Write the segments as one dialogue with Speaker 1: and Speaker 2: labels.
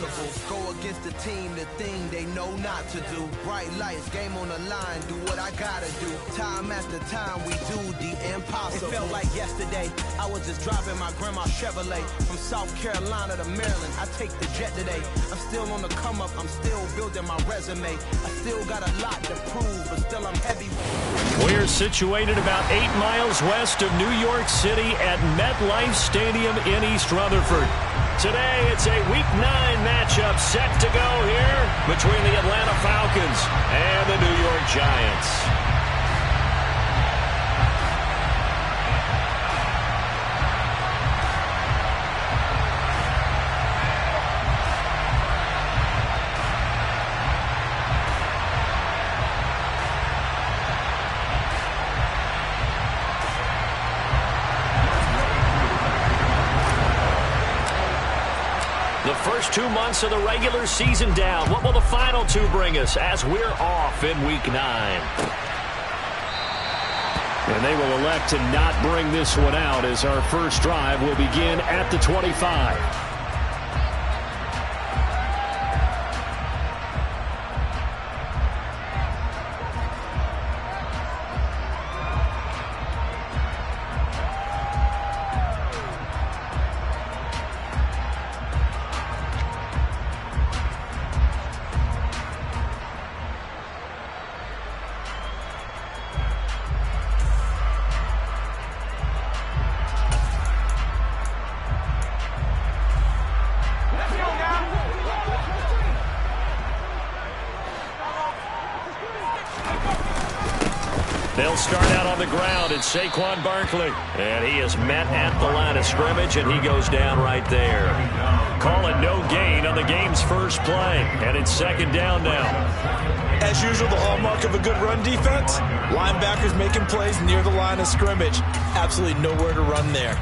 Speaker 1: impossible. Go against the team, the thing they know not to do. Bright lights, game on the line, do what I gotta do. Time after time, we do the impossible. It felt like yesterday, I was just driving my grandma's Chevrolet from South Carolina to Maryland. I take the jet today. I'm still on the come up, I'm still building my resume. I still got a lot to prove, but still I'm heavy.
Speaker 2: We're situated about 8 miles west of New York City at MetLife Stadium in East Rutherford. Today, it's a Week 9 matchup set to go here between the Atlanta Falcons and the New York Giants. The first 2 months of the regular season down. What will the final 2 bring us as we're off in Week 9? And they will elect to not bring this one out as our first drive will begin at the 25. They'll start out on the ground. It's Saquon Barkley. And he is met at the line of scrimmage, and he goes down right there. Call it no gain on the game's first play. And it's second down now.
Speaker 3: As usual, the hallmark of a good run defense, linebackers making plays near the line of scrimmage. Absolutely nowhere to run there.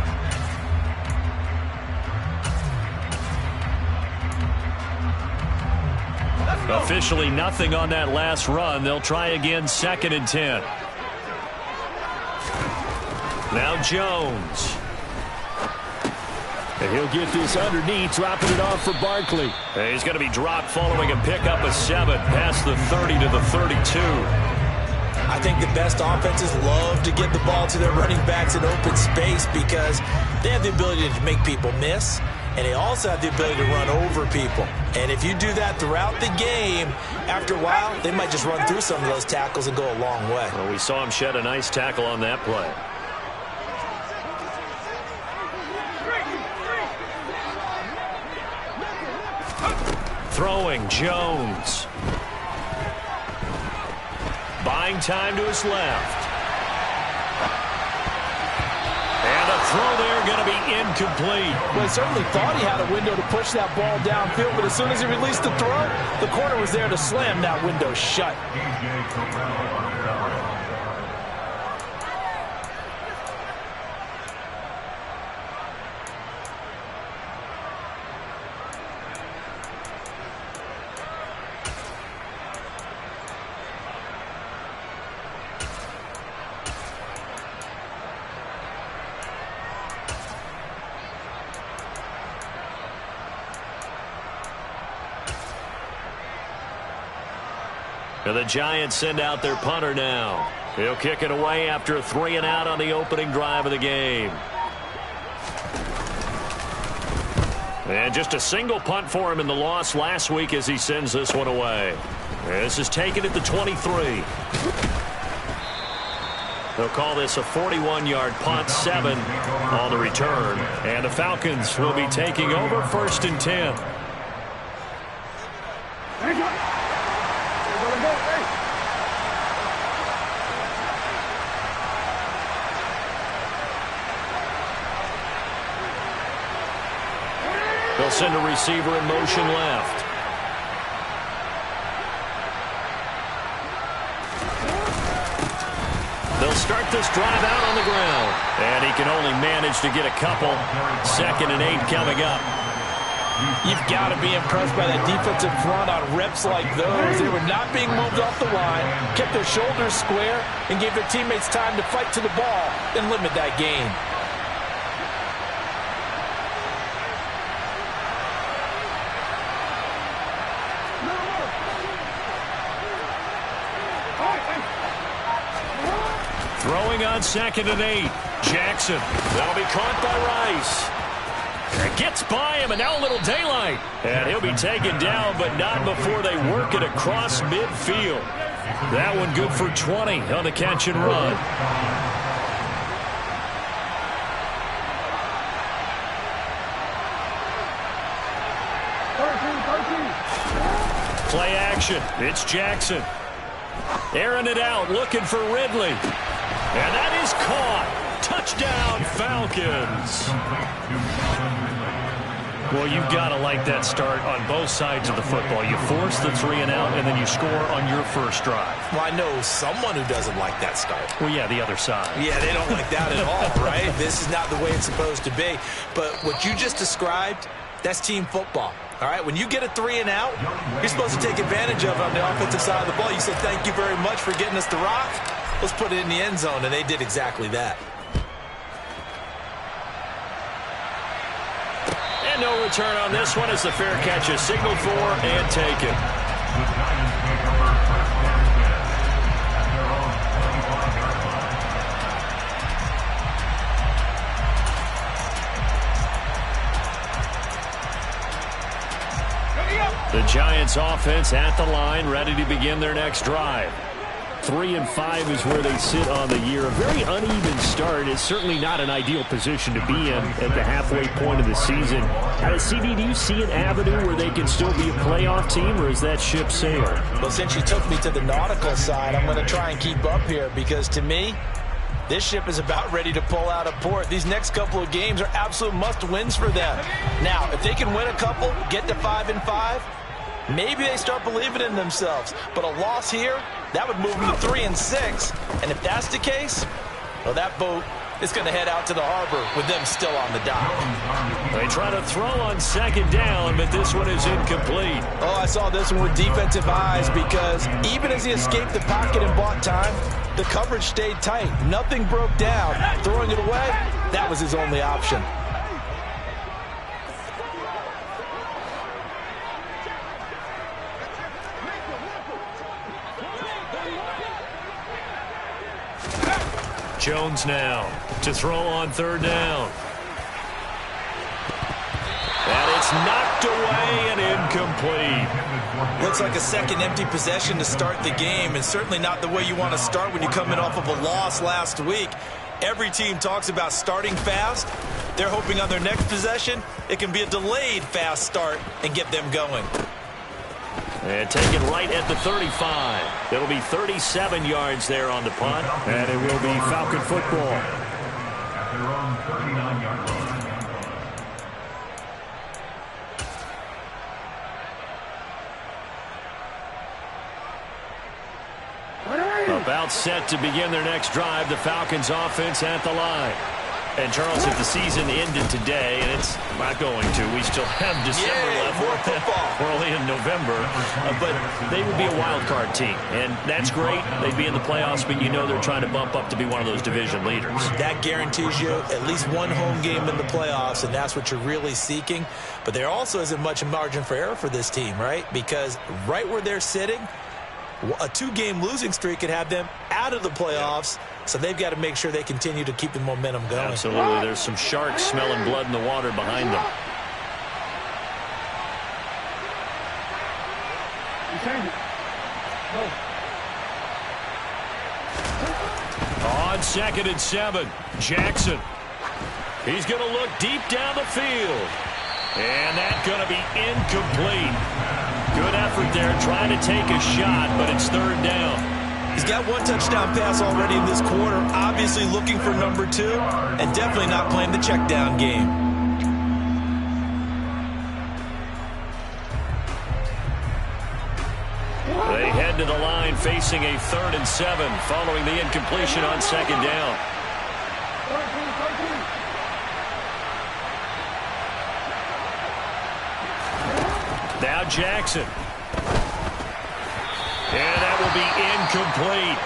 Speaker 2: Officially nothing on that last run. They'll try again, 2nd and 10. Now Jones. And he'll get this underneath, dropping it off for Barkley. And he's going to be dropped following a pickup of 7 past the 30 to the 32.
Speaker 3: I think the best offenses love to get the ball to their running backs in open space because they have the ability to make people miss, and they also have the ability to run over people. And if you do that throughout the game, after a while, they might just run through some of those tackles and go a long way.
Speaker 2: Well, we saw him shed a nice tackle on that play. Throwing, Jones. Buying time to his left. And a throw there going to be incomplete.
Speaker 3: Well, he certainly thought he had a window to push that ball downfield, but as soon as he released the throw, the corner was there to slam that window shut.
Speaker 2: And the Giants send out their punter now. He'll kick it away after a 3-and-out on the opening drive of the game. And just a single punt for him in the loss last week as he sends this one away. This is taken at the 23. They'll call this a 41-yard punt, 7 on the return. And the Falcons will be taking over 1st and 10. They'll send a receiver in motion left. They'll start this drive out on the ground. And he can only manage to get a couple. 2nd and 8 coming up.
Speaker 3: You've got to be impressed by that defensive front on reps like those. They were not being moved off the line, kept their shoulders square, and gave their teammates time to fight to the ball and limit that gain.
Speaker 2: Throwing on 2nd and 8. Jackson. That'll be caught by Rice. It gets by him, and now a little daylight. And he'll be taken down, but not before they work it across midfield. That one good for 20 on the catch and run. Play action. It's Jackson. Airing it out, looking for Ridley. And that is caught. Touchdown, Falcons. Well, you've got to like that start on both sides of the football. You force the 3 and out, and then you score on your first drive.
Speaker 3: Well, I know someone who doesn't like that start.
Speaker 2: Well, yeah, the other side.
Speaker 3: Yeah, they don't like that at all, right? This is not the way it's supposed to be. But what you just described, that's team football. All right, when you get a 3 and out, you're supposed to take advantage of it on the offensive side of the ball. You said, thank you very much for getting us the rock. Let's put it in the end zone, and they did exactly that.
Speaker 2: And no return on this one as the fair catch is signaled for and taken. The Giants offense at the line, ready to begin their next drive. 3 and 5 is where they sit on the year. A very uneven start. It's certainly not an ideal position to be in at the halfway point of the season. CD, do you see an avenue where they can still be a playoff team, or is that ship sailed?
Speaker 3: Well, since you took me to the nautical side, I'm going to try and keep up here because, to me, this ship is about ready to pull out of port. These next couple of games are absolute must-wins for them. Now, if they can win a couple, get to 5 and 5, maybe they start believing in themselves. But a loss here, that would move them to 3 and 6. And if that's the case, well, that boat is going to head out to the harbor with them still on the dock.
Speaker 2: They try to throw on 2nd down, but this one is incomplete.
Speaker 3: Oh, I saw this one with defensive eyes because even as he escaped the pocket and bought time, the coverage stayed tight. Nothing broke down. Throwing it away, that was his only option.
Speaker 2: Jones now to throw on 3rd down. And it's knocked away and incomplete.
Speaker 3: Looks like a second empty possession to start the game, and certainly not the way you want to start when you're coming off of a loss last week. Every team talks about starting fast. They're hoping on their next possession it can be a delayed fast start and get them going.
Speaker 2: And taken right at the 35. It'll be 37 yards there on the punt, and it will be Falcon football. About set to begin their next drive, the Falcons offense at the line. And, Charles, if the season ended today, and it's not going to, we still have December left.
Speaker 3: More football.
Speaker 2: We're only in November. But they would be a wild card team, and that's great. They'd be in the playoffs, but you know they're trying to bump up to be one of those division leaders. That
Speaker 3: guarantees you at least one home game in the playoffs, and that's what you're really seeking. But there also isn't much margin for error for this team, right? Because right where they're sitting, a 2-game losing streak could have them out of the playoffs, so they've got to make sure they continue to keep the momentum going.
Speaker 2: Absolutely. There's some sharks smelling blood in the water behind them. On 2nd and 7, Jackson. He's going to look deep down the field. And that's going to be incomplete. Good effort there trying to take a shot, but it's 3rd down.
Speaker 3: He's got 1 touchdown pass already in this quarter, obviously looking for number 2, and definitely not playing the check down game.
Speaker 2: They head to the line facing a 3rd and 7 following the incompletion on 2nd down. Now Jackson. And that will be incomplete.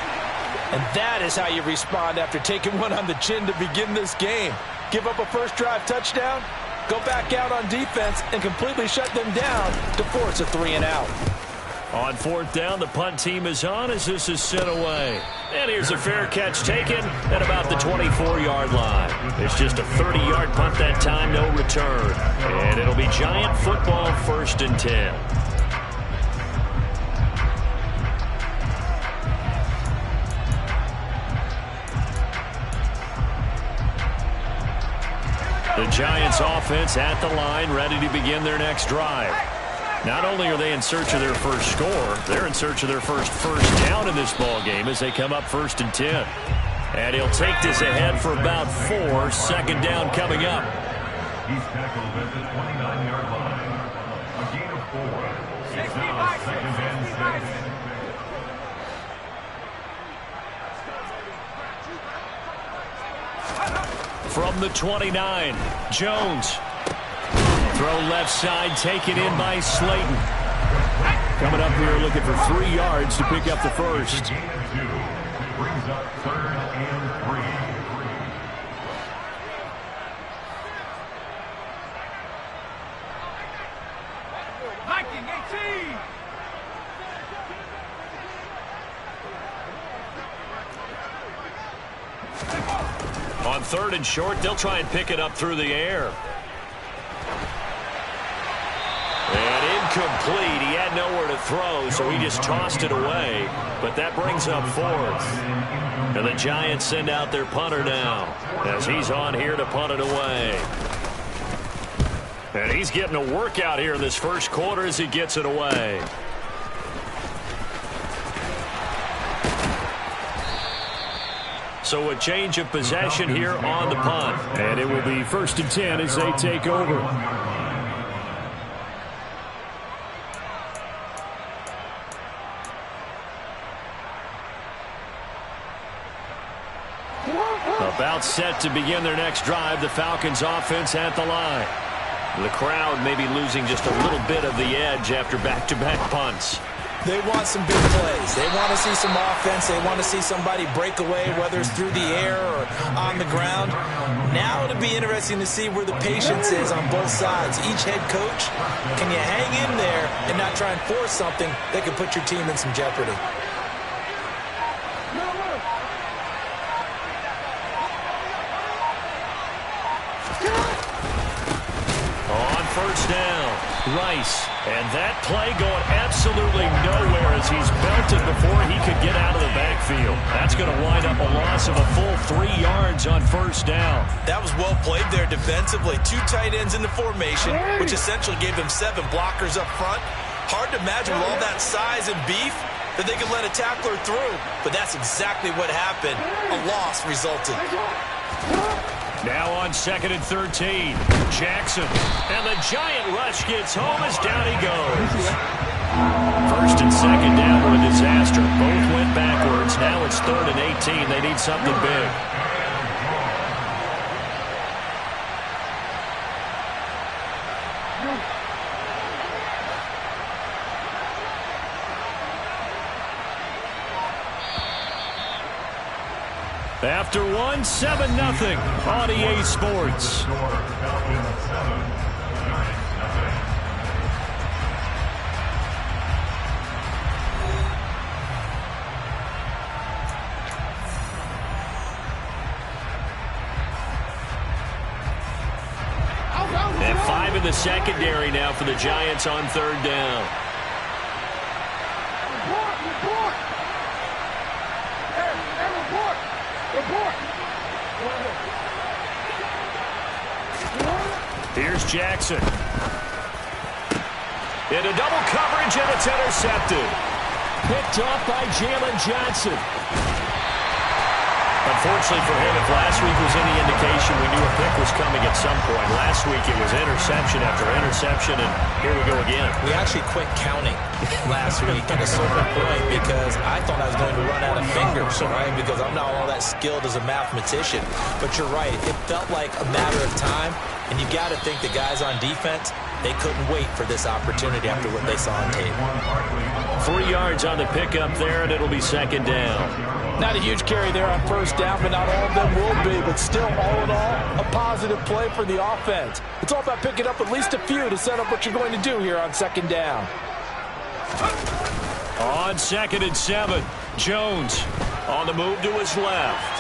Speaker 3: And that is how you respond after taking one on the chin to begin this game. Give up a first drive touchdown, go back out on defense, and completely shut them down to force a 3 and out.
Speaker 2: On fourth down, the punt team is on as this is sent away. And here's a fair catch taken at about the 24-yard line. It's just a 30-yard punt that time, no return. And it'll be Giant football, 1st and 10. The Giants offense at the line, ready to begin their next drive. Not only are they in search of their first score, they're in search of their first down in this ball game as they come up 1st and 10. And he'll take this ahead for about 4. 2nd down coming up.
Speaker 4: He's tackled at the 29-yard line. A gain of 4. It's now 2nd and 6.
Speaker 2: From the 29, Jones. Throw left side, taken in by Slayton. Coming up here looking for 3 yards to pick up the first.
Speaker 4: Brings up 3rd and 3.
Speaker 2: On 3rd and short, they'll try and pick it up through the air. And incomplete. He had nowhere to throw, so he just tossed it away. But that brings up 4th. And the Giants send out their punter now as he's on here to punt it away. And he's getting a workout here in this first quarter as he gets it away. So a change of possession here on the punt. And it will be 1st and 10 as they take over. About set to begin their next drive, the Falcons offense at the line. The crowd may be losing just a little bit of the edge after back-to-back punts.
Speaker 3: They want some big plays. They want to see some offense. They want to see somebody break away, whether it's through the air or on the ground. Now it'll be interesting to see where the patience is on both sides. Each head coach, can you hang in there and not try and force something that could put your team in some jeopardy?
Speaker 2: On 1st down, Rice. And that play going absolutely nowhere as he's belted before he could get out of the backfield. That's going to wind up a loss of a full 3 yards on 1st down.
Speaker 3: That was well played there defensively. 2 tight ends in the formation, which essentially gave them 7 blockers up front. Hard to imagine with all that size and beef that they could let a tackler through. But that's exactly what happened. A loss resulted.
Speaker 2: Now on 2nd and 13, Jackson. And the giant rush gets home as down he goes. 1st and 2nd down were a disaster. Both went backwards. Now it's 3rd and 18. They need something big. After one, 7-0 on EA Sports. And 5 in the secondary now for the Giants on 3rd down. Here's Jackson. Into double coverage, and it's intercepted. Picked off by Jalen Johnson. Unfortunately for him, if last week was any indication, we knew a pick was coming at some point. Last week it was interception after interception, and here we go again.
Speaker 3: We actually quit counting last week at a certain point because I thought I was going to run out of fingers, right? Because I'm not all that skilled as a mathematician. But you're right. It felt like a matter of time, and you got to think the guys on defense, they couldn't wait for this opportunity after what they saw on tape.
Speaker 2: 3 yards on the pickup there, and it'll be 2nd down.
Speaker 5: Not a huge carry there on 1st down, but not all of them will be. But still, all in all, a positive play for the offense. It's all about picking up at least a few to set up what you're going to do here on 2nd down.
Speaker 2: On 2nd and 7, Jones on the move to his left.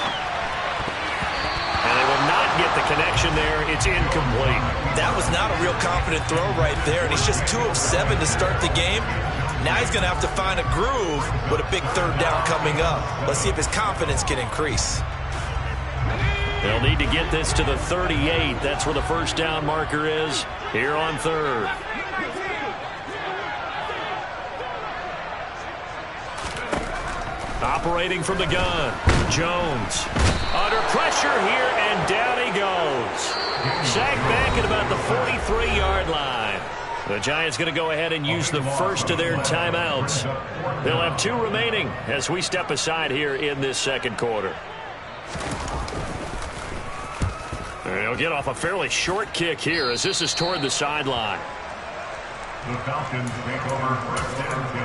Speaker 2: And they will not get the connection there. It's incomplete.
Speaker 3: That was not a real confident throw right there, and he's just 2 of 7 to start the game. Now he's going to have to find a groove with a big 3rd down coming up. Let's see if his confidence can increase.
Speaker 2: They'll need to get this to the 38. That's where the first down marker is here on 3rd. Operating from the gun, Jones. Under pressure here, and down he goes. Sacked back at about the 43-yard line. The Giants going to go ahead and use the first of their timeouts. They'll have 2 remaining as we step aside here in this 2nd quarter. They'll get off a fairly short kick here as this is toward the sideline.
Speaker 4: The Falcons take over 1st and 10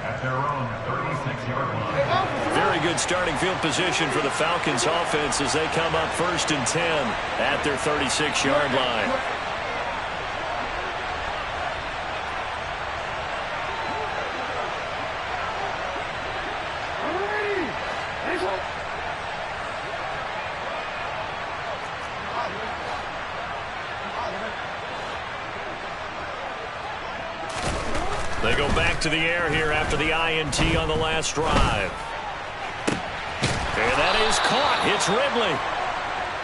Speaker 4: at their own 36-yard line.
Speaker 2: Very good starting field position for the Falcons offense as they come up 1st and 10 at their 36-yard line. They go back to the air here after the INT on the last drive. And that is caught. It's Ridley.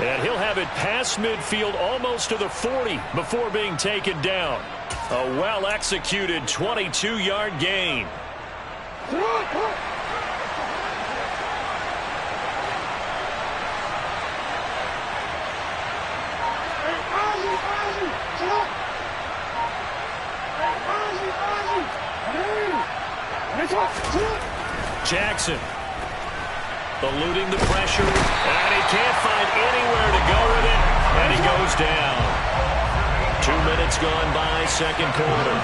Speaker 2: And he'll have it past midfield almost to the 40 before being taken down. A well-executed 22-yard gain. Jackson eluding the pressure, and he can't find anywhere to go with it, and he goes down. 2 minutes gone by, 2nd quarter.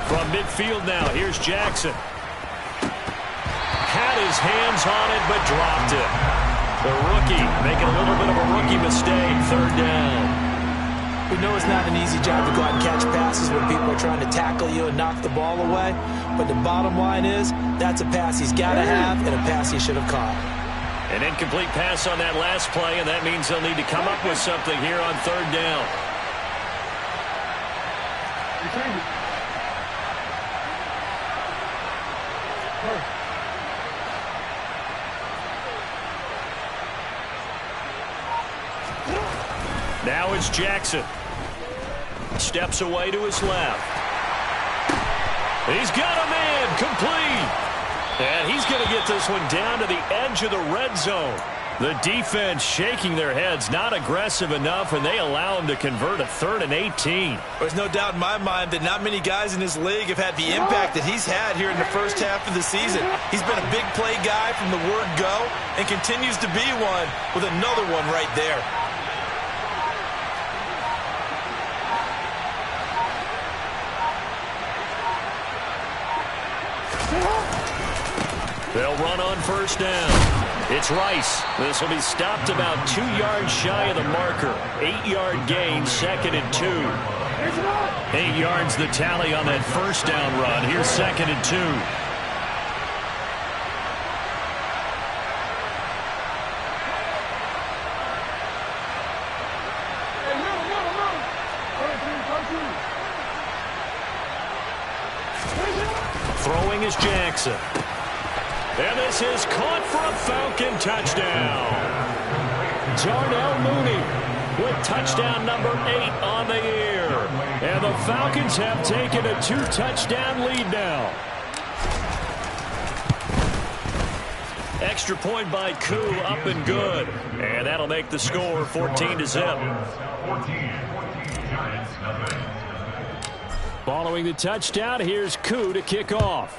Speaker 2: From midfield now, here's Jackson. Had his hands on it, but dropped it. The rookie making a little bit of a rookie mistake, 3rd down.
Speaker 3: We know it's not an easy job to go out and catch passes when people are trying to tackle you and knock the ball away. But the bottom line is, that's a pass he's got to have and a pass he should have caught.
Speaker 2: An incomplete pass on that last play, and that means they'll need to come up with something here on 3rd down. Now it's Jackson. Steps away to his left. He's got a man, complete. And he's going to get this one down to the edge of the red zone. The defense shaking their heads, not aggressive enough, and they allow him to convert a 3rd and 18.
Speaker 3: There's no doubt in my mind that not many guys in this league have had the impact that he's had here in the first half of the season. He's been a big play guy from the word go and continues to be one with another one right there.
Speaker 2: They'll run on 1st down. It's Rice. This will be stopped about 2 yards shy of the marker. 8-yard gain, 2nd and 2. 8 yards the tally on that 1st down run. Here's 2nd and 2. Throwing is Jackson. And this is caught for a Falcon touchdown. Darnell Mooney with touchdown number 8 on the year. And the Falcons have taken a 2-touchdown lead now. Extra point by Koo, up and good. And that'll make the score 14-0. Following the touchdown, here's Koo to kick off.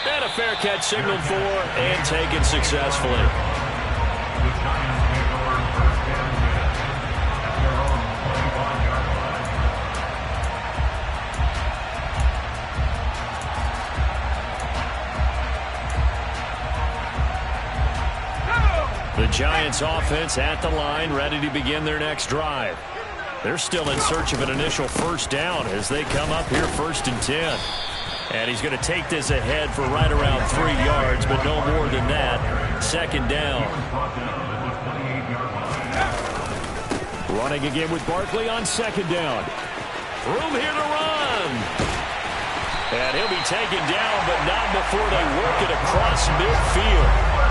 Speaker 2: And a fair catch signaled for and taken successfully.
Speaker 4: The Giants take over 1st and 10 at their own 25-yard line.
Speaker 2: Giants offense at the line, ready to begin their next drive. They're still in search of an initial first down as they come up here 1st and 10. And he's going to take this ahead for right around 3 yards, but no more than that. 2nd down. Running again with Barkley on 2nd down. Room here to run. And he'll be taken down, but not before they work it across midfield.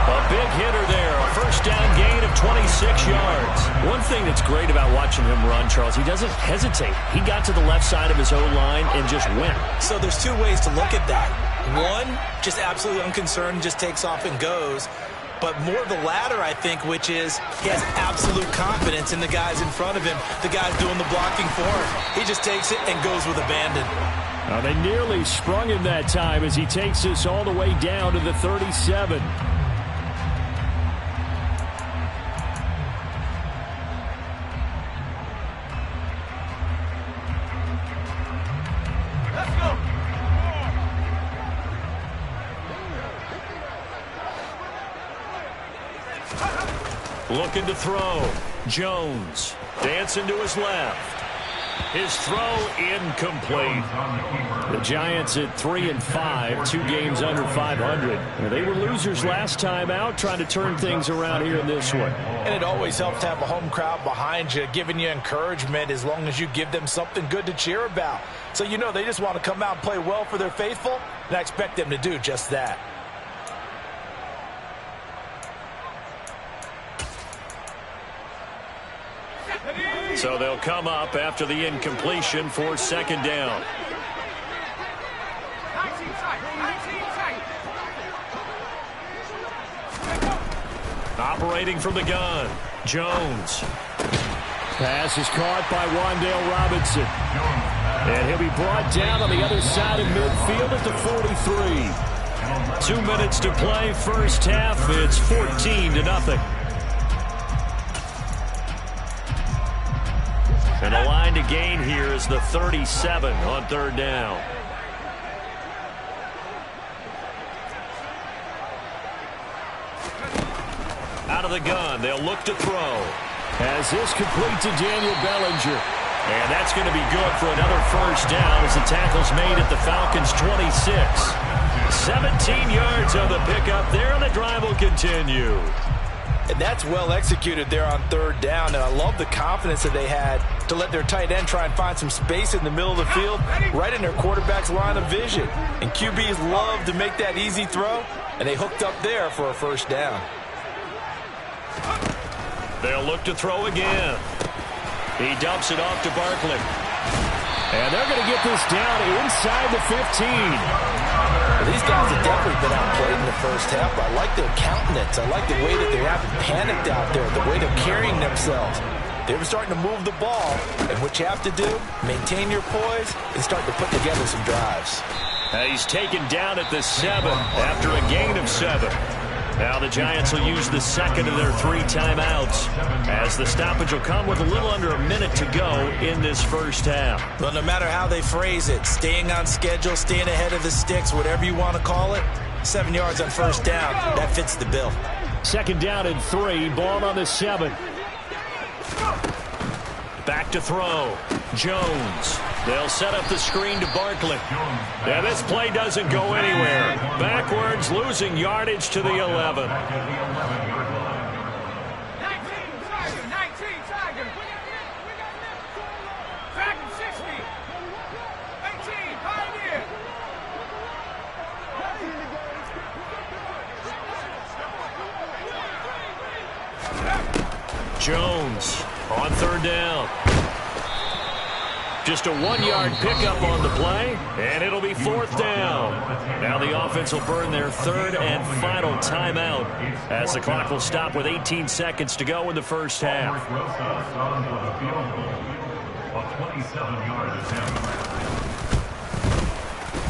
Speaker 2: A big hitter there. A first down gain of 26 yards. One thing that's great about watching him run, Charles, he doesn't hesitate. He got to the left side of his O-line and just went.
Speaker 3: So there's 2 ways to look at that. One, just absolutely unconcerned, just takes off and goes. But more the latter, I think, which is he has absolute confidence in the guys in front of him, the guys doing the blocking for him. He just takes it and goes with abandon.
Speaker 2: Now, they nearly sprung him that time as he takes this all the way down to the 37. Looking to throw. Jones dancing to his left. His throw incomplete. The Giants at 3-5, 2 games under 500. They were losers last time out, trying to turn things around here in this one.
Speaker 5: And it always helps to have a home crowd behind you, giving you encouragement as long as you give them something good to cheer about. So you know they just want to come out and play well for their faithful, and I expect them to do just that.
Speaker 2: So they'll come up after the incompletion for 2nd down. Operating from the gun, Jones. Pass is caught by Wan'Dale Robinson. And he'll be brought down on the other side of midfield at the 43. 2 minutes to play, first half. It's 14-0. And the line to gain here is the 37 on 3rd down. Out of the gun, they'll look to throw. As this complete to Daniel Bellinger. And that's going to be good for another first down as the tackle's made at the Falcons' 26. 17 yards on the pickup there, and the drive will continue.
Speaker 5: And that's well executed there on 3rd down, and I love the confidence that they had to let their tight end try and find some space in the middle of the field, right in their quarterback's line of vision. And QBs love to make that easy throw, and they hooked up there for a first down.
Speaker 2: They'll look to throw again. He dumps it off to Barkley. And they're going to get this down inside the 15.
Speaker 5: These guys have definitely been outplayed in the first half. I like their countenance. I like the way that they haven't panicked out there, the way they're carrying themselves. They're starting to move the ball, and what you have to do, maintain your poise and start to put together some drives.
Speaker 2: He's taken down at the 7 after a gain of 7. Now the Giants will use the 2nd of their 3 timeouts as the stoppage will come with a little under a minute to go in this first half.
Speaker 3: Well, no matter how they phrase it, staying on schedule, staying ahead of the sticks, whatever you want to call it, 7 yards on first down, that fits the bill.
Speaker 2: 2nd down and 3, ball on the 7. Back to throw. Jones. They'll set up the screen to Barkley. And this play doesn't go anywhere. Backwards, losing yardage to the 11. Jones on 3rd down. Just a 1-yard pickup on the play, and it'll be 4th down. Now the offense will burn their 3rd and final timeout as the clock will stop with 18 seconds to go in the first half.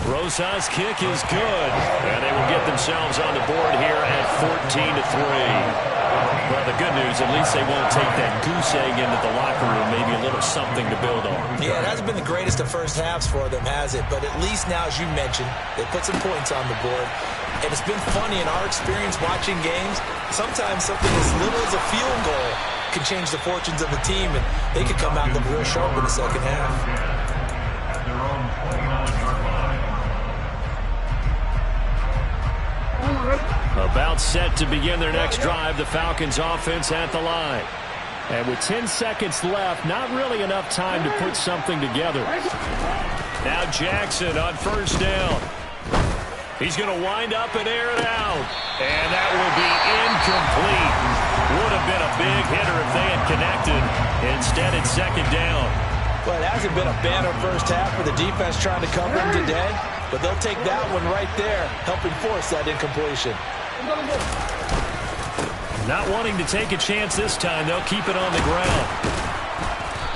Speaker 2: Rosas' kick is good, and they will get themselves on the board here at 14-3. Well, the good news, at least they won't take that goose egg into the locker room, maybe a little something to build on.
Speaker 3: Yeah, it hasn't been the greatest of first halves for them, has it? But at least now, as you mentioned, they put some points on the board. And it's been funny in our experience watching games. Sometimes something as little as a field goal can change the fortunes of a team, and they could come out and look real sharp in the second half.
Speaker 4: At their own 29-yard line.
Speaker 2: About set to begin their next drive, the Falcons offense at the line. And with 10 seconds left, not really enough time to put something together. Now Jackson on first down. He's going to wind up and air it out. And that will be incomplete. Would have been a big hitter if they had connected. Instead, it's second down.
Speaker 3: Well, it hasn't been a banner first half for the defense trying to cover him today. But they'll take that one right there, helping force that incompletion.
Speaker 2: Not wanting to take a chance this time, they'll keep it on the ground.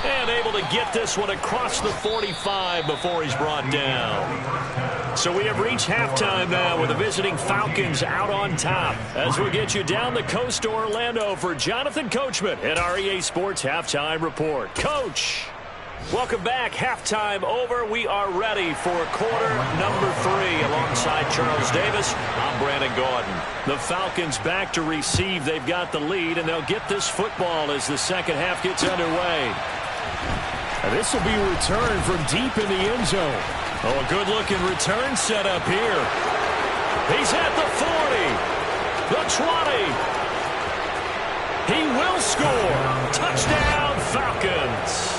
Speaker 2: And able to get this one across the 45 before he's brought down. So we have reached halftime now with the visiting Falcons out on top. As we get you down the coast to Orlando for Jonathan Coachman at our EA Sports Halftime Report. Coach, welcome back. Halftime over. We are ready for quarter number 3 alongside Charles Davis. I'm Brandon Gordon. The Falcons back to receive. They've got the lead, and they'll get this football as the second half gets underway. This will be a return from deep in the end zone. Oh, a good-looking return set up here. He's at the 40, the 20. He will score. Touchdown, Falcons.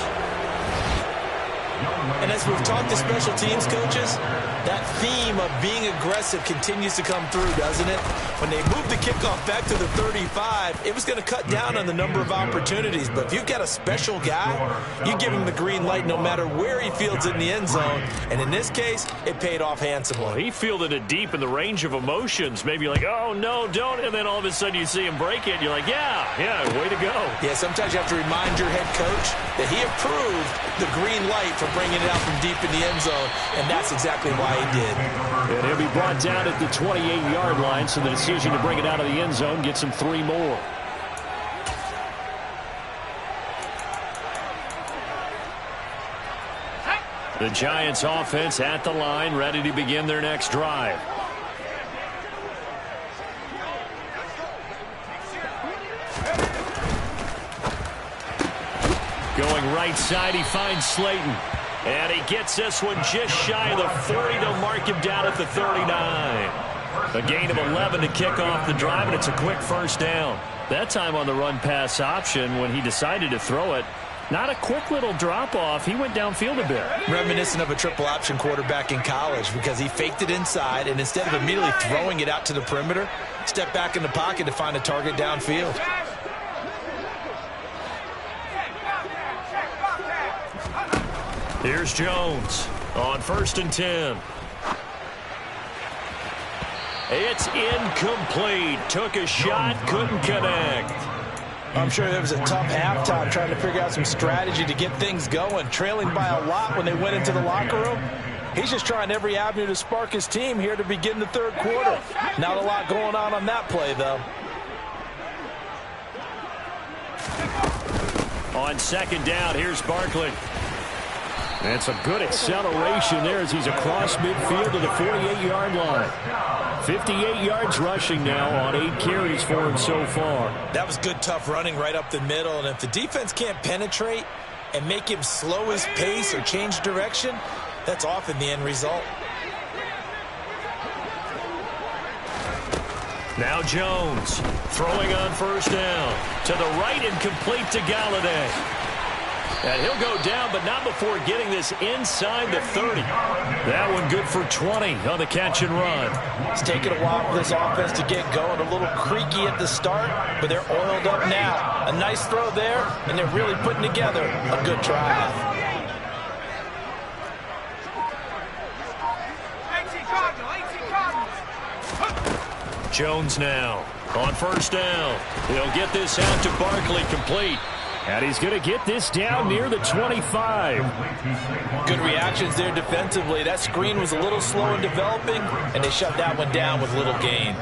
Speaker 3: And as we've talked to special teams coaches, that theme of being aggressive continues to come through, doesn't it? When they moved the kickoff back to the 35, it was going to cut down on the number of opportunities. But if you've got a special guy, you give him the green light no matter where he fields in the end zone. And in this case, it paid off handsomely.
Speaker 2: Well, he fielded it deep in the range of emotions. Maybe you're like, oh, no, don't. And then all of a sudden you see him break it. And you're like, yeah, way to go.
Speaker 3: Yeah, sometimes you have to remind your head coach that he approved the green light for bringing it out from deep in the end zone. And that's exactly why he did.
Speaker 2: And he'll be brought down at the 28-yard line, so the decision to bring it out of the end zone gets him 3 more. The Giants offense at the line, ready to begin their next drive. Going right side, he finds Slayton. And he gets this one just shy of the 40. They'll mark him down at the 39. A gain of 11 to kick off the drive, and it's a quick first down. That time on the run-pass option when he decided to throw it. Not a quick little drop-off. He went downfield a bit.
Speaker 3: Reminiscent of a triple-option quarterback in college because he faked it inside, and instead of immediately throwing it out to the perimeter, stepped back in the pocket to find a target downfield.
Speaker 2: Here's Jones on 1st and 10. It's incomplete. Took a shot, couldn't connect.
Speaker 3: I'm sure there was a tough halftime trying to figure out some strategy to get things going. Trailing by a lot when they went into the locker room. He's just trying every avenue to spark his team here to begin the third quarter. Not a lot going on that play, though.
Speaker 2: On second down, here's Barkley. And some good acceleration there as he's across midfield to the 48-yard line. 58 yards rushing now on 8 carries for him so far.
Speaker 3: That was good, tough running right up the middle. And if the defense can't penetrate and make him slow his pace or change direction, that's often the end result.
Speaker 2: Now Jones throwing on first down. To the right and complete to Galladay. And he'll go down, but not before getting this inside the 30. That one good for 20 on the catch and run.
Speaker 3: It's taken a while for this offense to get going. A little creaky at the start, but they're oiled up now. A nice throw there, and they're really putting together a good drive.
Speaker 2: Jones now on first down. He'll get this out to Barkley, complete. And he's going to get this down near the 25.
Speaker 3: Good reactions there defensively. That screen was a little slow in developing, and they shut that one down with little gain.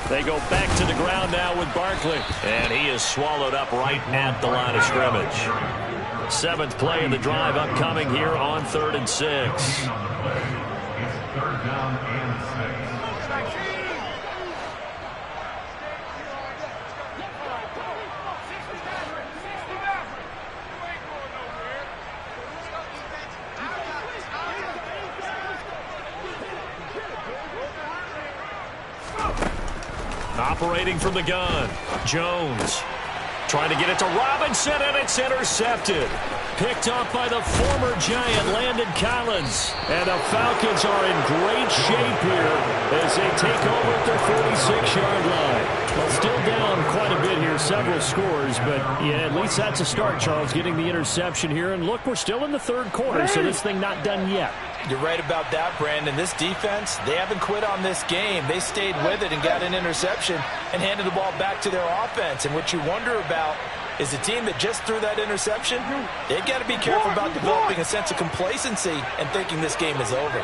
Speaker 2: They go back to the ground now with Barkley. And he is swallowed up right at the line of scrimmage. Seventh play of the drive upcoming here on 3rd and 6.
Speaker 4: It's 3rd down and 6.
Speaker 2: Operating from the gun, Jones trying to get it to Robinson, and it's intercepted. Picked off by the former Giant, Landon Collins. And the Falcons are in great shape here as they take over at their 46-yard line. Well, still down quite a bit here, several scores, but yeah, at least that's a start, Charles, getting the interception here. And look, we're still in the 3rd quarter, so this thing not done yet.
Speaker 3: You're right about that, Brandon. This defense, they haven't quit on this game. They stayed with it and got an interception and handed the ball back to their offense. And what you wonder about is a team that just threw that interception, they've got to be careful about developing a sense of complacency and thinking this game is over.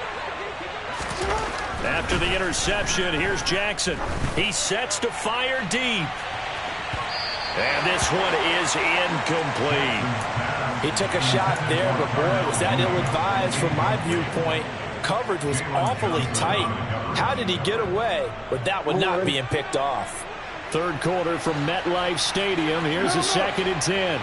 Speaker 2: After the interception, here's Jackson. He sets to fire deep. And this one is incomplete.
Speaker 3: He took a shot there, but boy, was that ill-advised from my viewpoint. Coverage was awfully tight. How did he get away with that one not being picked off?
Speaker 2: 3rd quarter from MetLife Stadium. Here's a 2nd and 10.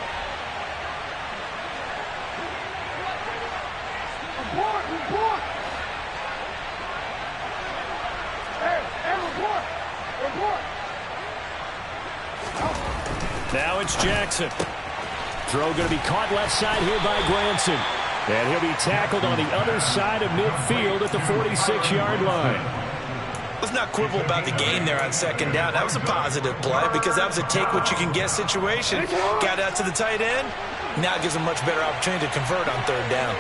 Speaker 2: Now it's Jackson. Throw going to be caught left side here by Granson. And he'll be tackled on the other side of midfield at the 46-yard line.
Speaker 3: Let's not quibble about the gain there on 2nd down. That was a positive play because that was a take-what-you-can-get situation. Got out to the tight end. Now it gives them much better opportunity to convert on 3rd down.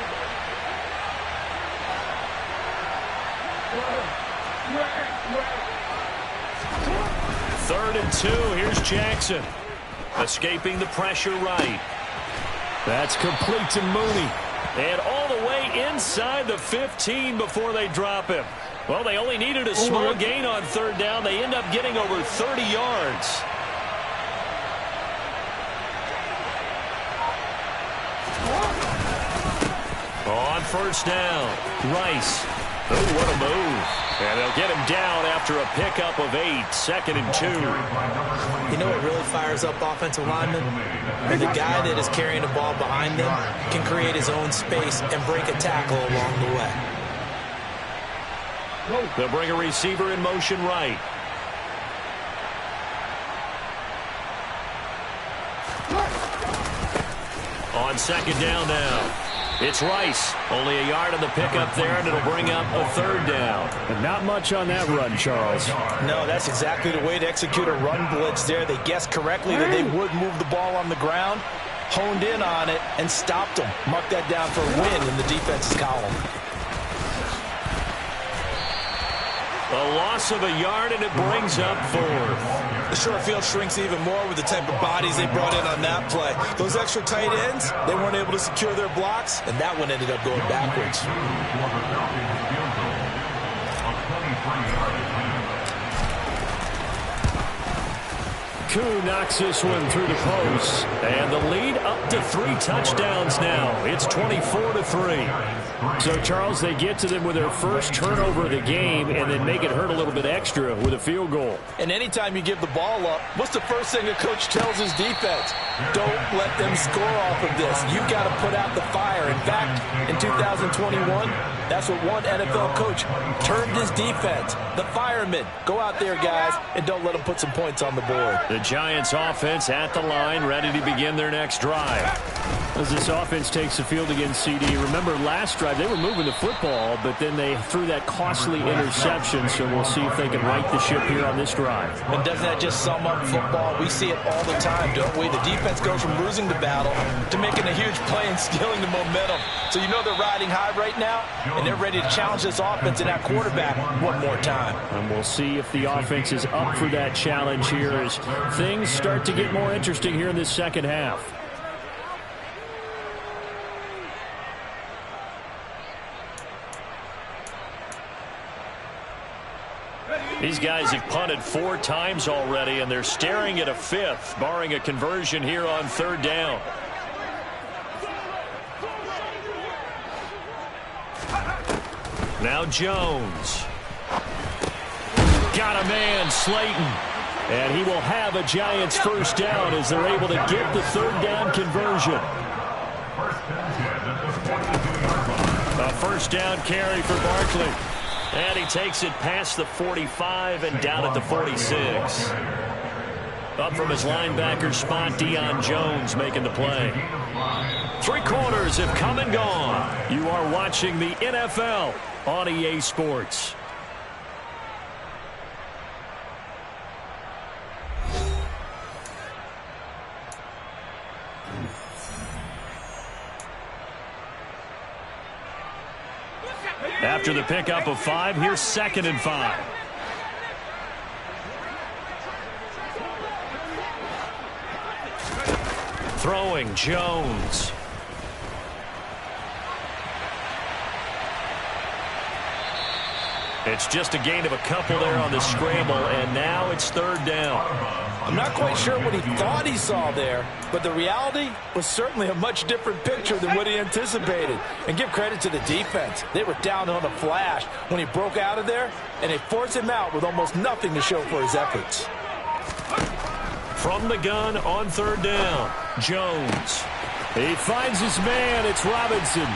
Speaker 2: Third and 2. Here's Jackson. Escaping the pressure right. That's complete to Mooney. And all the way inside the 15 before they drop him. Well, they only needed a small gain on 3rd down. They end up getting over 30 yards. On 1st down, Rice. Oh, what a move. And they'll get him down after a pickup of 8, 2nd and 2.
Speaker 3: You know what really fires up offensive linemen? When the guy that is carrying the ball behind them can create his own space and break a tackle along the way.
Speaker 2: They'll bring a receiver in motion right. On 2nd down now. It's Rice. Only a yard on the pickup there, and it'll bring up a 3rd down. And not much on that run, Charles.
Speaker 3: No, that's exactly the way to execute a run blitz there. They guessed correctly that they would move the ball on the ground, honed in on it, and stopped them. Mark that down for a win in the defense's column.
Speaker 2: A loss of a yard, and it brings up 4th.
Speaker 3: The short field shrinks even more with the type of bodies they brought in on that play. Those extra tight ends, they weren't able to secure their blocks, and that one ended up going backwards.
Speaker 2: Koo knocks this one through the post. And the lead up to 3 touchdowns now. It's 24-3. So, Charles, they get to them with their first turnover of the game and then make it hurt a little bit extra with a field goal.
Speaker 3: And anytime you give the ball up, what's the first thing a coach tells his defense? Don't let them score off of this. You got to put out the fire. In fact, in 2021, that's what one NFL coach termed his defense. The firemen. Go out there, guys, and don't let them put some points on the board.
Speaker 2: The Giants offense at the line, ready to begin their next drive. As this offense takes the field against CD, remember last drive they were moving the football, but then they threw that costly interception, so we'll see if they can right the ship here on this drive.
Speaker 3: And doesn't that just sum up football? We see it all the time, don't we? The defense goes from losing the battle to making a huge play and stealing the momentum. So you know they're riding high right now, and they're ready to challenge this offense and that quarterback one more time.
Speaker 2: And we'll see if the offense is up for that challenge here as things start to get more interesting here in this second half. These guys have punted 4 times already, and they're staring at a 5th, barring a conversion here on 3rd down. Now Jones. Got a man, Slayton. And he will have a Giants first down as they're able to get the 3rd down conversion. A first down carry for Barkley. And he takes it past the 45 and down at the 46. Up from his linebacker spot, Deion Jones making the play. 3 quarters have come and gone. You are watching the NFL on EA Sports. After the pickup of 5, here's 2nd and 5. Throwing Jones. It's just a gain of a couple there on the scramble, and now it's 3rd down.
Speaker 3: I'm not quite sure what he thought he saw there, but the reality was certainly a much different picture than what he anticipated. And give credit to the defense. They were down on a flash when he broke out of there, and they forced him out with almost nothing to show for his efforts.
Speaker 2: From the gun on 3rd down, Jones. He finds his man. It's Robinson.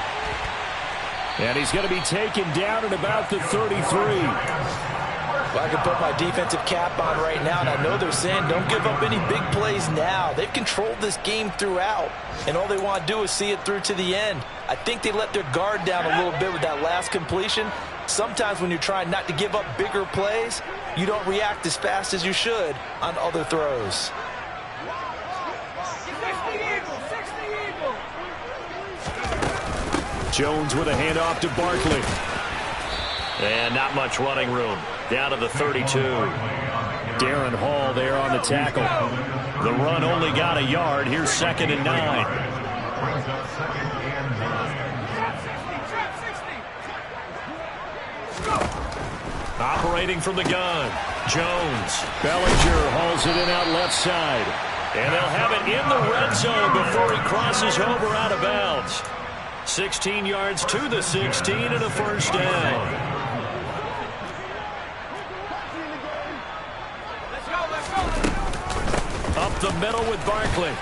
Speaker 2: And he's going to be taken down at about the 33.
Speaker 3: Well, I can put my defensive cap on right now, and I know they're saying don't give up any big plays now. They've controlled this game throughout, and all they want to do is see it through to the end. I think they let their guard down a little bit with that last completion. Sometimes when you're trying not to give up bigger plays, you don't react as fast as you should on other throws.
Speaker 2: Jones with a handoff to Barkley. And not much running room. Down to the 32. Darren Hall there on the tackle. The run only got a yard. Here's 2nd and 9. Operating from the gun. Jones. Bellinger hauls it in out left side. And they'll have it in the red zone before he crosses over out of bounds. 16 yards to the 16 and a first down. Up the middle with Barkley.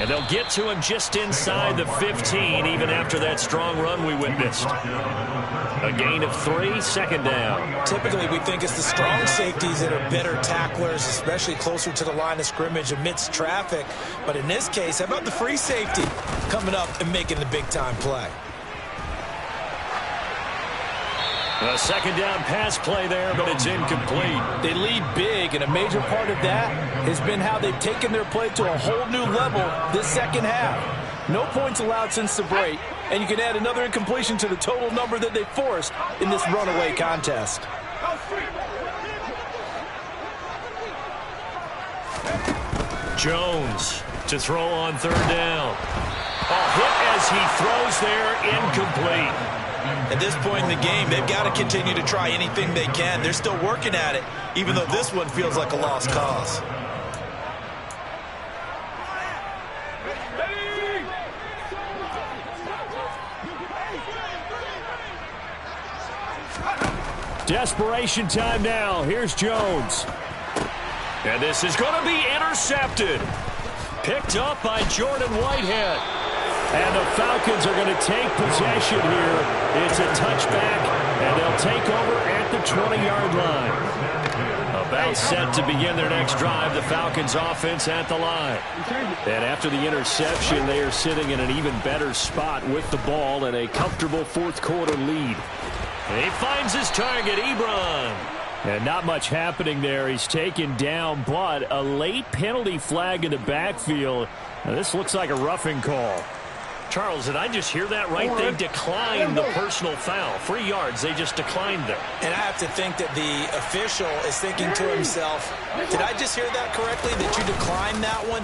Speaker 2: And they'll get to him just inside the 15, even after that strong run we witnessed. A gain of 3, 2nd down.
Speaker 3: Typically, we think it's the strong safeties that are better tacklers, especially closer to the line of scrimmage amidst traffic. But in this case, how about the free safety coming up and making the big-time play?
Speaker 2: A 2nd down pass play there, but it's incomplete.
Speaker 3: They lead big, and a major part of that has been how they've taken their play to a whole new level this second half. No points allowed since the break, and you can add another incompletion to the total number that they forced in this runaway contest.
Speaker 2: Jones to throw on 3rd down. A hit as he throws there, incomplete.
Speaker 3: At this point in the game, they've got to continue to try anything they can. They're still working at it, even though this one feels like a lost cause.
Speaker 2: Desperation time now. Here's Jones. And this is going to be intercepted. Picked up by Jordan Whitehead. And the Falcons are going to take possession here. It's a touchback, and they'll take over at the 20-yard line. A About set to begin their next drive, the Falcons offense at the line. And after the interception, they are sitting in an even better spot with the ball and a comfortable fourth quarter lead. And he finds his target, Ebron. And not much happening there. He's taken down, but a late penalty flag in the backfield. Now, this looks like a roughing call. Charles, did I just hear that right? They declined the personal foul. 3 yards, they just declined them.
Speaker 3: And I have to think that the official is thinking to himself, did I just hear that correctly, that you declined that one?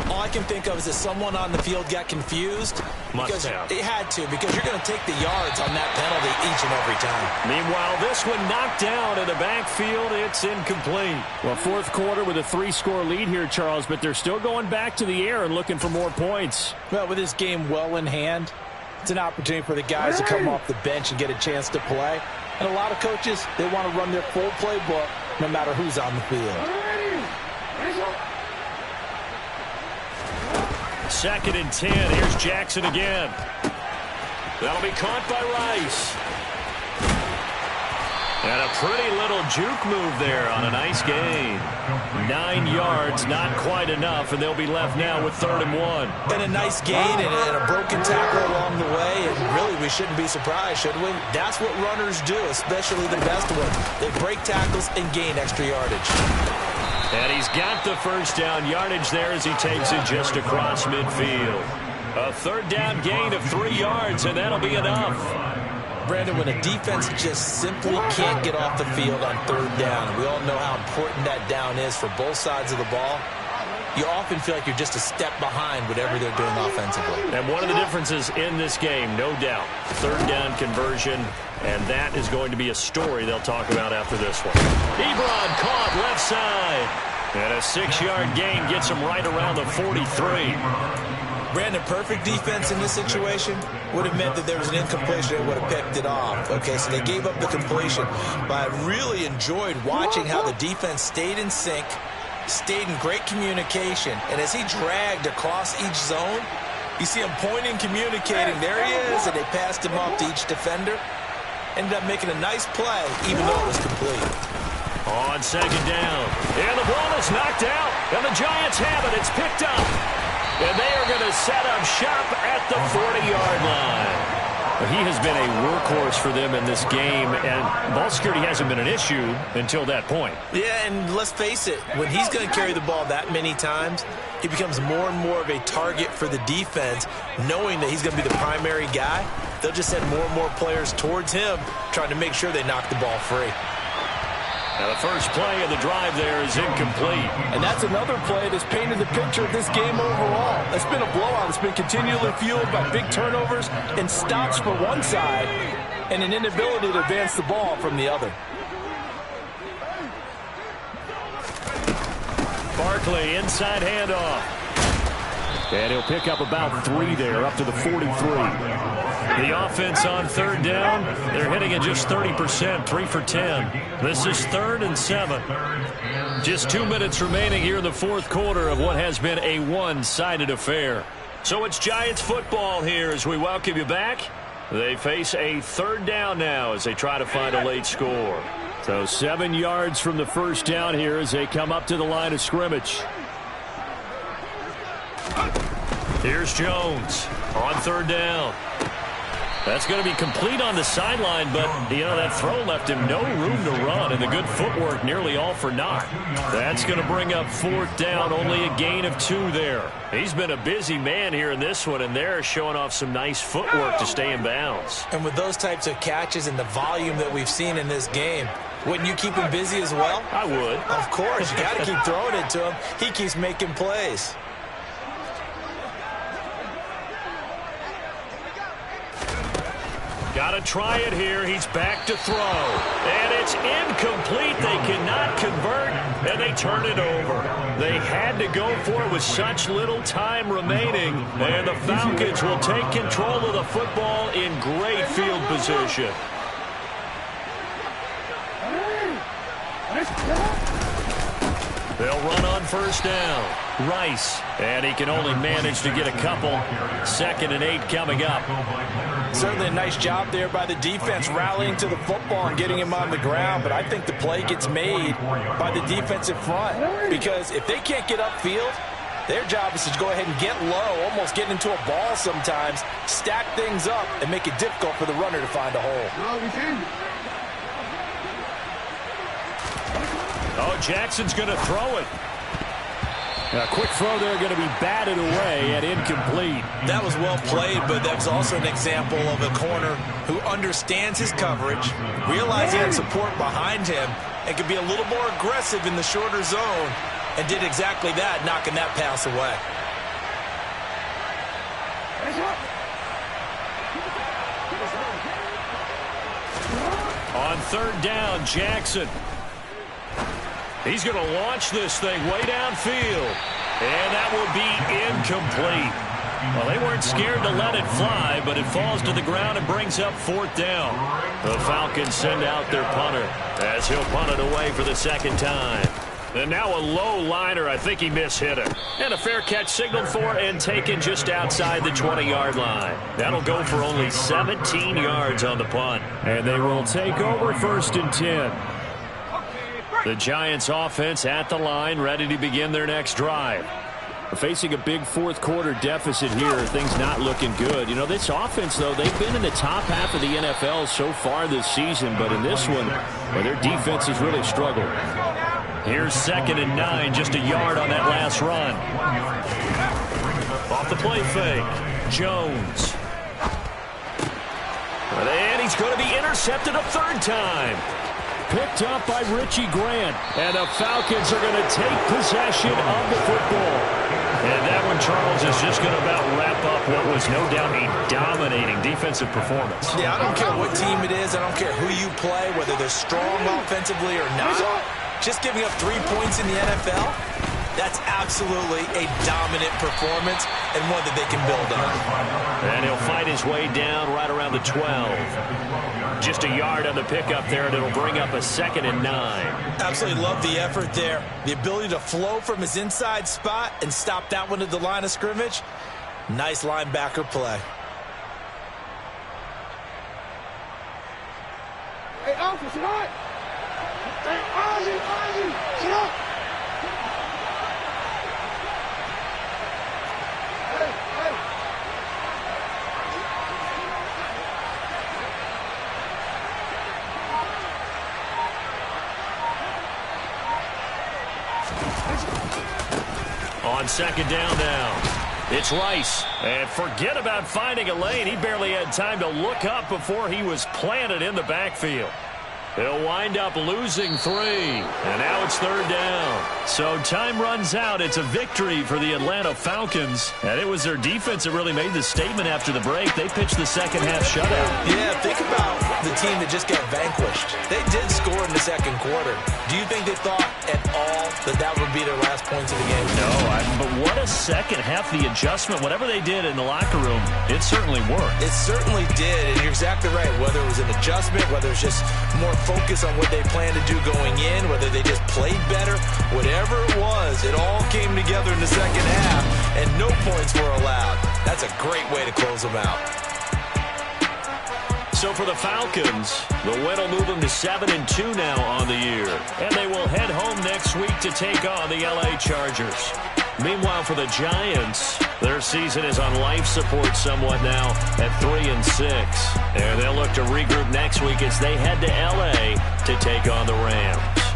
Speaker 3: All I can think of is that someone on the field got confused.
Speaker 2: Must have.
Speaker 3: It had to, because you're going to take the yards on that penalty each and every time.
Speaker 2: Meanwhile, this one knocked down in the backfield. It's incomplete. Well, fourth quarter with a 3-score lead here, Charles, but they're still going back to the air and looking for more points.
Speaker 3: Well, with this game well in hand, it's an opportunity for the guys to come off the bench and get a chance to play. And a lot of coaches, they want to run their full playbook no matter who's on the field.
Speaker 2: 2nd and 10. Here's Jackson again. That'll be caught by Rice. And a pretty little juke move there on a nice gain. 9 yards, not quite enough, and they'll be left now with 3rd and 1.
Speaker 3: And a nice gain and a broken tackle along the way, and really we shouldn't be surprised, should we? That's what runners do, especially the best ones. They break tackles and gain extra yardage.
Speaker 2: And he's got the first down yardage there as he takes it just across midfield. A 3rd down gain of 3 yards, and that'll be enough.
Speaker 3: Brandon, when a defense just simply can't get off the field on 3rd down, we all know how important that down is for both sides of the ball, you often feel like you're just a step behind whatever they're doing offensively.
Speaker 2: And one of the differences in this game, no doubt, 3rd down conversion, and that is going to be a story they'll talk about after this one. Ebron caught left side, and a 6-yard gain gets him right around the 43.
Speaker 3: Brandon, perfect defense in this situation would have meant that there was an incompletion and would have picked it off. Okay, so they gave up the completion. But I really enjoyed watching how the defense stayed in sync, stayed in great communication. And as he dragged across each zone, you see him pointing, communicating. There he is, and they passed him off to each defender. Ended up making a nice play, even though it was complete.
Speaker 2: On 2nd down. And the ball is knocked out. And the Giants have it. It's picked up. And they are going to set up shop at the 40-yard line. He has been a workhorse for them in this game, and ball security hasn't been an issue until that point.
Speaker 3: Yeah, and let's face it, when he's going to carry the ball that many times, he becomes more and more of a target for the defense, knowing that he's going to be the primary guy. They'll just send more and more players towards him, trying to make sure they knock the ball free.
Speaker 2: Now the first play of the drive there is incomplete.
Speaker 6: And that's another play that's painted the picture of this game overall. It's been a blowout. It's been continually fueled by big turnovers and stops for one side and an inability to advance the ball from the other.
Speaker 2: Barkley, inside handoff. And he'll pick up about 3 there, up to the 43. The offense on 3rd down, they're hitting at just 30%, 3 for 10. This is 3rd and 7. Just 2 minutes remaining here in the fourth quarter of what has been a one-sided affair. So it's Giants football here as we welcome you back. They face a 3rd down now as they try to find a late score. So 7 yards from the first down here as they come up to the line of scrimmage. Here's Jones on 3rd down. That's going to be complete on the sideline, but, you know, that throw left him no room to run, and the good footwork nearly all for naught. That's going to bring up 4th down, only a gain of 2 there. He's been a busy man here in this one, and they're showing off some nice footwork to stay in bounds.
Speaker 3: And with those types of catches and the volume that we've seen in this game, wouldn't you keep him busy as well?
Speaker 2: I would.
Speaker 3: Of course. You got to keep throwing it to him. He keeps making plays.
Speaker 2: Got to try it here. He's back to throw. And it's incomplete. They cannot convert, and they turn it over. They had to go for it with such little time remaining, and the Falcons will take control of the football in great field position. They'll run on 1st down. Rice. And he can only manage to get a couple. 2nd and 8 coming up.
Speaker 5: Certainly a nice job there by the defense rallying to the football and getting him on the ground, but I think the play gets made by the defensive front because if they can't get upfield, their job is to go ahead and get low, almost get into a ball sometimes, stack things up, and make it difficult for the runner to find a hole.
Speaker 2: Oh, Jackson's going to throw it. A quick throw there going to be batted away and incomplete.
Speaker 5: That was well played, but that was also an example of a corner who understands his coverage, realized he had support behind him, and could be a little more aggressive in the shorter zone, and did exactly that, knocking that pass away.
Speaker 2: On 3rd down, Jackson. He's going to launch this thing way downfield. And that will be incomplete. Well, they weren't scared to let it fly, but it falls to the ground and brings up 4th down. The Falcons send out their punter as he'll punt it away for the 2nd time. And now a low liner. I think he mishit it. And a fair catch signaled for and taken just outside the 20-yard line. That'll go for only 17 yards on the punt. And they will take over 1st and 10. The Giants offense at the line, ready to begin their next drive. Facing a big 4th quarter deficit here, things not looking good. You know, this offense, though, they've been in the top half of the NFL so far this season, but in this one, well, their defense has really struggled. Here's 2nd and 9, just a yard on that last run. Off the play fake, Jones. And he's going to be intercepted a 3rd time. Picked up by Richie Grant. And the Falcons are going to take possession of the football. And that one, Charles, is just going to about wrap up what was no doubt a dominating defensive performance.
Speaker 5: Yeah, I don't care what team it is. I don't care who you play, whether they're strong offensively or not. Just giving up 3 points in the NFL, that's absolutely a dominant performance and one that they can build on.
Speaker 2: And he'll fight his way down right around the 12. Just a yard on the pickup there, and it'll bring up a 2nd and 9.
Speaker 5: Absolutely love the effort there. The ability to flow from his inside spot and stop that one at the line of scrimmage. Nice linebacker play.
Speaker 7: Hey, Alpha, sit up! Hey, Ozzy, sit up!
Speaker 2: On 2nd down now, it's Rice. And forget about finding a lane. He barely had time to look up before he was planted in the backfield. He'll wind up losing 3. And now it's 3rd down. So time runs out. It's a victory for the Atlanta Falcons. And it was their defense that really made the statement after the break. They pitched the 2nd half shutout.
Speaker 5: Yeah, think about the team that just got vanquished. They did score in the 2nd quarter. Do you think they thought at all that would be their last points of the game?
Speaker 2: No, but what a 2nd half. The adjustment, whatever they did in the locker room, it certainly worked.
Speaker 5: It certainly did, and you're exactly right. Whether it was an adjustment, whether it's just more focus on what they plan to do going in, whether they just played better, whatever it was, it all came together in the 2nd half, and no points were allowed. That's a great way to close them out.
Speaker 2: So for the Falcons, the win will move them to 7-2 now on the year. And they will head home next week to take on the LA Chargers. Meanwhile, for the Giants, their season is on life support somewhat now at 3-6. And they'll look to regroup next week as they head to LA to take on the Rams.